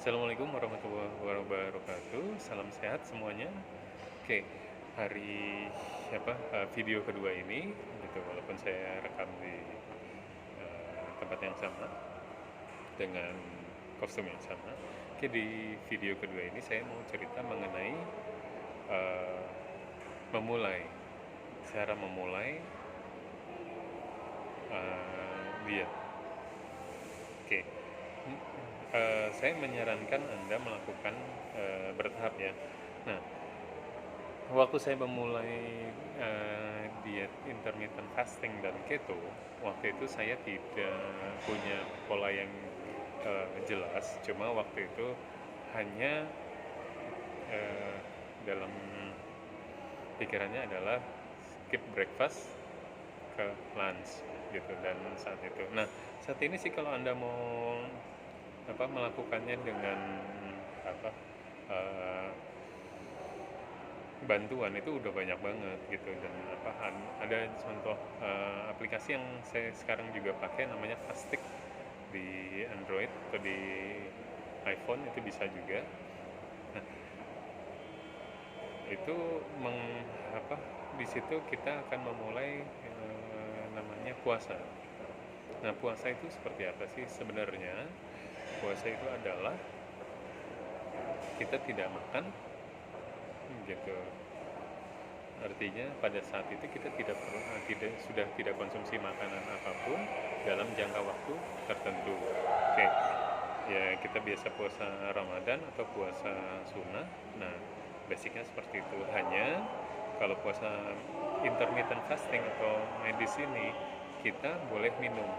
Assalamualaikum warahmatullahi wabarakatuh. Salam sehat semuanya. Oke, hari video kedua ini gitu, walaupun saya rekam di tempat yang sama dengan kostum yang sama. Oke, di video kedua ini saya mau cerita mengenai eh, memulai, cara memulai diet. Oke, saya menyarankan Anda melakukan bertahap ya. Nah, waktu saya memulai diet intermittent fasting dan keto, waktu itu saya tidak punya pola yang jelas. Cuma waktu itu hanya dalam pikirannya adalah skip breakfast ke lunch gitu. Dan saat itu, nah saat ini sih kalau Anda mau melakukannya dengan uh, bantuan itu udah banyak banget gitu. Dan ada contoh aplikasi yang saya sekarang juga pakai, namanya Fastic, di Android atau di iPhone itu bisa juga. Nah, itu di situ kita akan memulai namanya puasa. Nah, puasa itu seperti apa sih sebenarnya? Puasa itu adalah kita tidak makan gitu. Artinya pada saat itu kita sudah tidak konsumsi makanan apapun dalam jangka waktu tertentu. Oke. Ya, kita biasa puasa Ramadan atau puasa sunnah. Nah, basicnya seperti itu. Hanya kalau puasa intermittent fasting atau medis ini, kita boleh minum.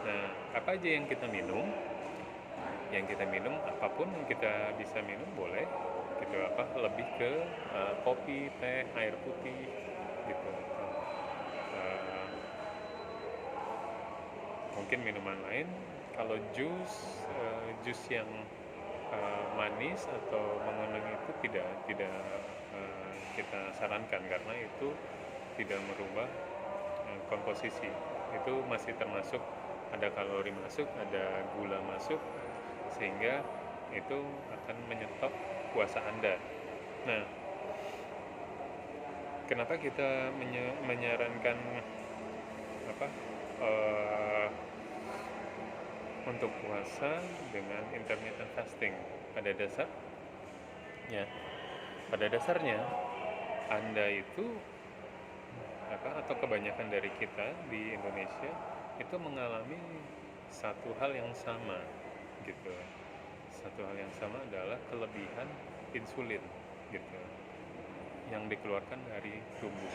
Nah, apa aja yang kita minum? Yang kita minum, apapun yang kita bisa minum boleh gitu. Lebih ke kopi, teh, air putih gitu. Mungkin minuman lain, kalau jus yang manis atau mengandung itu tidak kita sarankan, karena itu tidak merubah komposisi. Itu masih termasuk ada kalori masuk, ada gula masuk, sehingga itu akan menyetop puasa Anda. Nah, kenapa kita menyarankan untuk puasa dengan intermittent fasting? Pada dasarnya Anda itu atau kebanyakan dari kita di Indonesia itu mengalami satu hal yang sama gitu. Satu hal yang sama adalah kelebihan insulin gitu yang dikeluarkan dari tubuh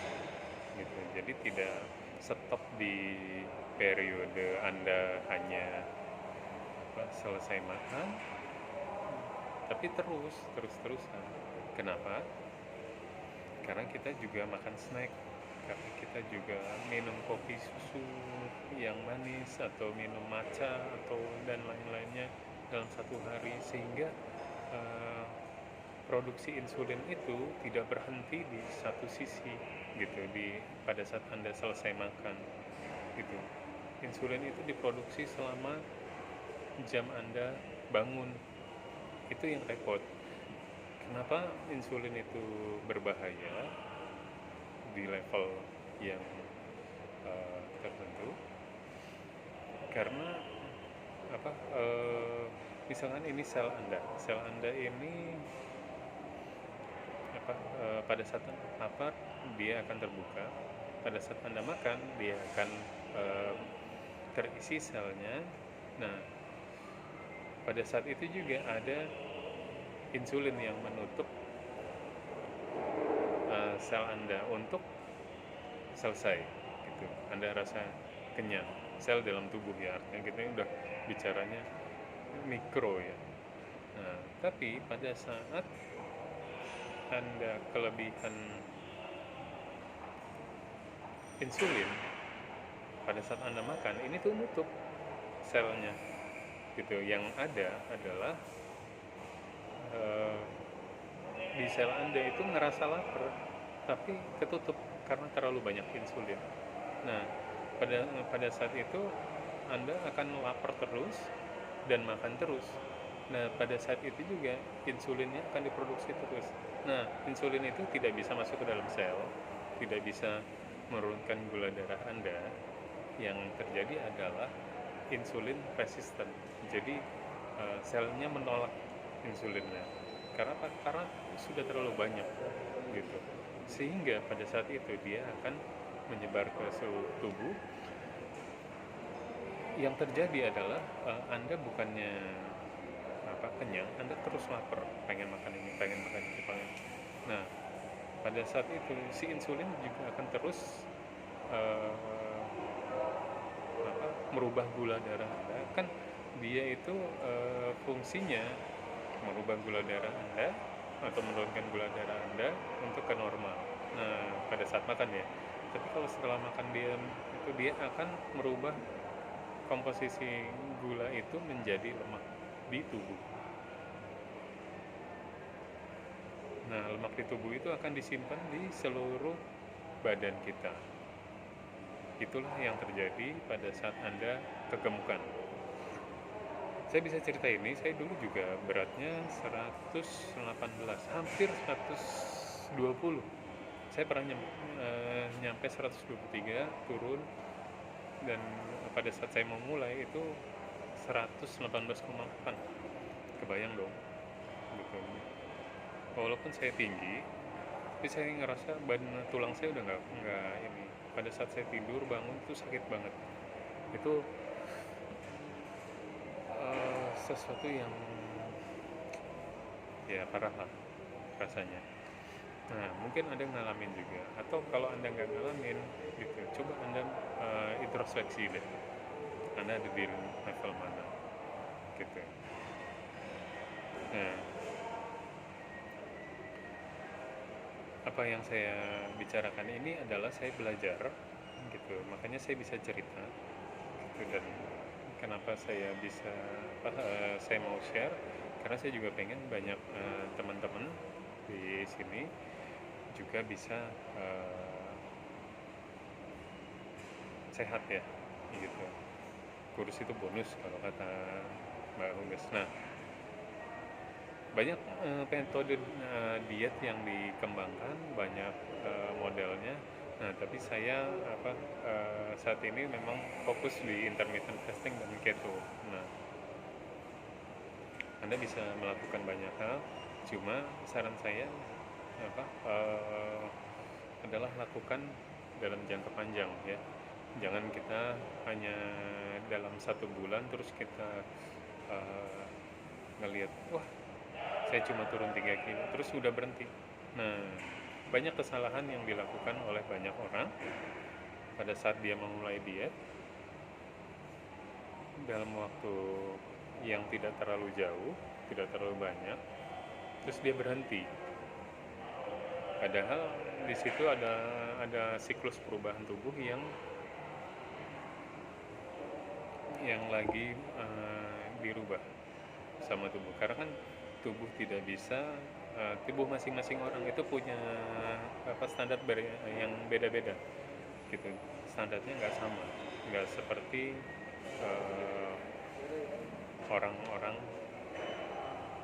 gitu. Jadi tidak stop di periode Anda hanya selesai makan, tapi terus-terusan. Kenapa? Karena kita juga makan snack, karena kita juga minum kopi susu yang manis atau minum matcha atau dan lain-lainnya dalam satu hari, sehingga produksi insulin itu tidak berhenti di satu sisi gitu. Pada saat Anda selesai makan gitu, insulin itu diproduksi selama jam Anda bangun. Itu yang repot. Kenapa insulin itu berbahaya di level yang tertentu? Karena misalkan ini sel Anda ini pada saat lapar dia akan terbuka, pada saat Anda makan dia akan terisi selnya. Nah, pada saat itu juga ada insulin yang menutup sel Anda untuk selesai gitu. Anda rasa kenyang, sel dalam tubuh ya, artinya kita udah bicaranya mikro ya. Nah, tapi pada saat Anda kelebihan insulin, pada saat Anda makan ini tuh nutup selnya gitu. Yang ada adalah di sel Anda itu ngerasa lapar, tapi ketutup karena terlalu banyak insulin. Nah, pada saat itu Anda akan lapar terus dan makan terus. Nah, pada saat itu juga insulinnya akan diproduksi terus. Nah, insulin itu tidak bisa masuk ke dalam sel, tidak bisa menurunkan gula darah Anda. Yang terjadi adalah insulin resisten. Jadi selnya menolak insulinnya. Karena apa? Karena sudah terlalu banyak gitu. Sehingga pada saat itu dia akan menyebar ke seluruh tubuh. Yang terjadi adalah Anda bukannya kenyang, Anda terus lapar, pengen makan ini, pengen makan itu, pengen. Nah, pada saat itu si insulin juga akan terus uh, merubah gula darah Anda. Kan dia itu fungsinya merubah gula darah Anda atau menurunkan gula darah Anda untuk ke normal. Nah, pada saat makan ya. Tapi kalau setelah makan dia akan merubah komposisi gula itu menjadi lemak di tubuh. Nah, lemak di tubuh itu akan disimpan di seluruh badan kita. Itulah yang terjadi pada saat Anda kegemukan. Saya bisa cerita ini, saya dulu juga beratnya 118, hampir 120. Saya pernah nyampe 123, turun, dan pada saat saya mau mulai itu 118,8. Kebayang dong gitu. Walaupun saya tinggi, tapi saya ngerasa tulang saya udah nggak ini. Pada saat saya tidur bangun itu sakit banget. Itu sesuatu yang ya parah lah rasanya. Nah, mungkin Anda ngalamin juga, atau kalau Anda nggak ngalamin gitu, coba Anda introspeksi deh, Anda ada di level mana gitu. Nah, apa yang saya bicarakan ini adalah saya belajar gitu, makanya saya bisa cerita gitu. Dan kenapa saya bisa saya mau share, karena saya juga pengen banyak teman-teman di sini juga bisa sehat ya gitu. Kurus itu bonus kalau kata Mbak Humes. Nah, banyak metode diet yang dikembangkan, banyak modelnya. Nah, tapi saya saat ini memang fokus di intermittent fasting dan keto. Nah, Anda bisa melakukan banyak hal, cuma saran saya adalah lakukan dalam jangka panjang ya. Jangan kita hanya dalam 1 bulan terus kita ngelihat, wah saya cuma turun 3 kilo terus sudah berhenti. Nah, banyak kesalahan yang dilakukan oleh banyak orang pada saat dia memulai diet dalam waktu yang tidak terlalu jauh, tidak terlalu banyak, terus dia berhenti. Padahal di situ ada siklus perubahan tubuh yang lagi dirubah sama tubuh. Karena kan tubuh tidak bisa, tubuh masing-masing orang itu punya standar yang beda-beda gitu. Standarnya nggak sama, nggak seperti orang-orang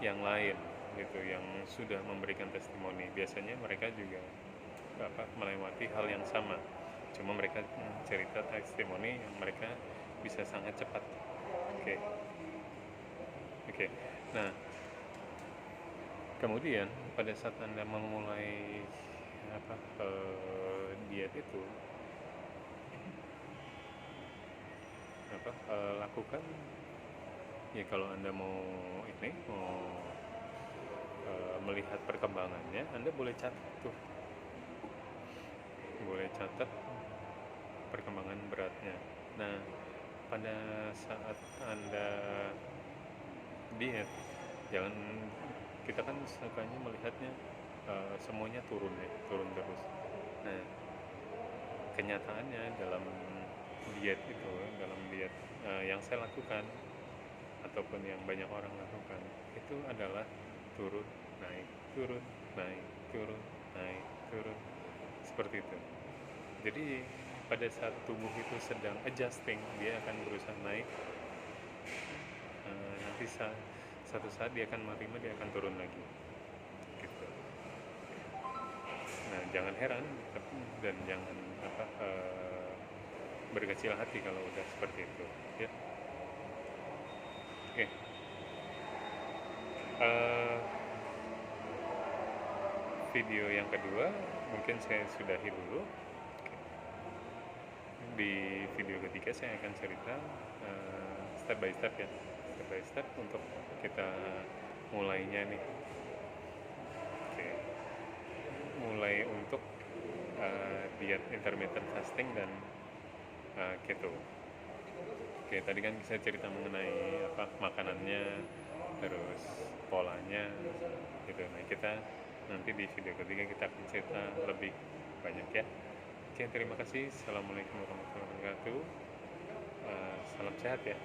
yang lain gitu, yang sudah memberikan testimoni. Biasanya mereka juga melewati hal yang sama, cuma mereka cerita testimoni yang mereka bisa sangat cepat. Oke. Nah, kemudian pada saat Anda memulai diet itu, lakukan ya, kalau Anda mau melihat perkembangannya, Anda boleh catat perkembangan beratnya. Nah, pada saat Anda diet, kita kan sukanya melihatnya semuanya turun terus. Nah, kenyataannya dalam diet yang saya lakukan ataupun yang banyak orang lakukan itu adalah turun naik, turun naik, turun naik, turun, seperti itu. Jadi pada saat tubuh itu sedang adjusting, dia akan berusaha naik. Nanti satu saat dia akan menerima, dia akan turun lagi gitu. Nah, jangan heran dan jangan berkecil hati kalau udah seperti itu ya. Oke. Video yang kedua mungkin saya sudahi dulu. Di video ketiga saya akan cerita step by step ya, step by step untuk kita mulainya nih. Oke. Mulai untuk diet intermittent fasting dan keto. Oke, tadi kan saya cerita mengenai makanannya, terus polanya gitu. Nah, kita nanti di video ketiga kita akan cerita lebih banyak ya. Oke, terima kasih. Assalamualaikum warahmatullahi wabarakatuh. Salam sehat ya.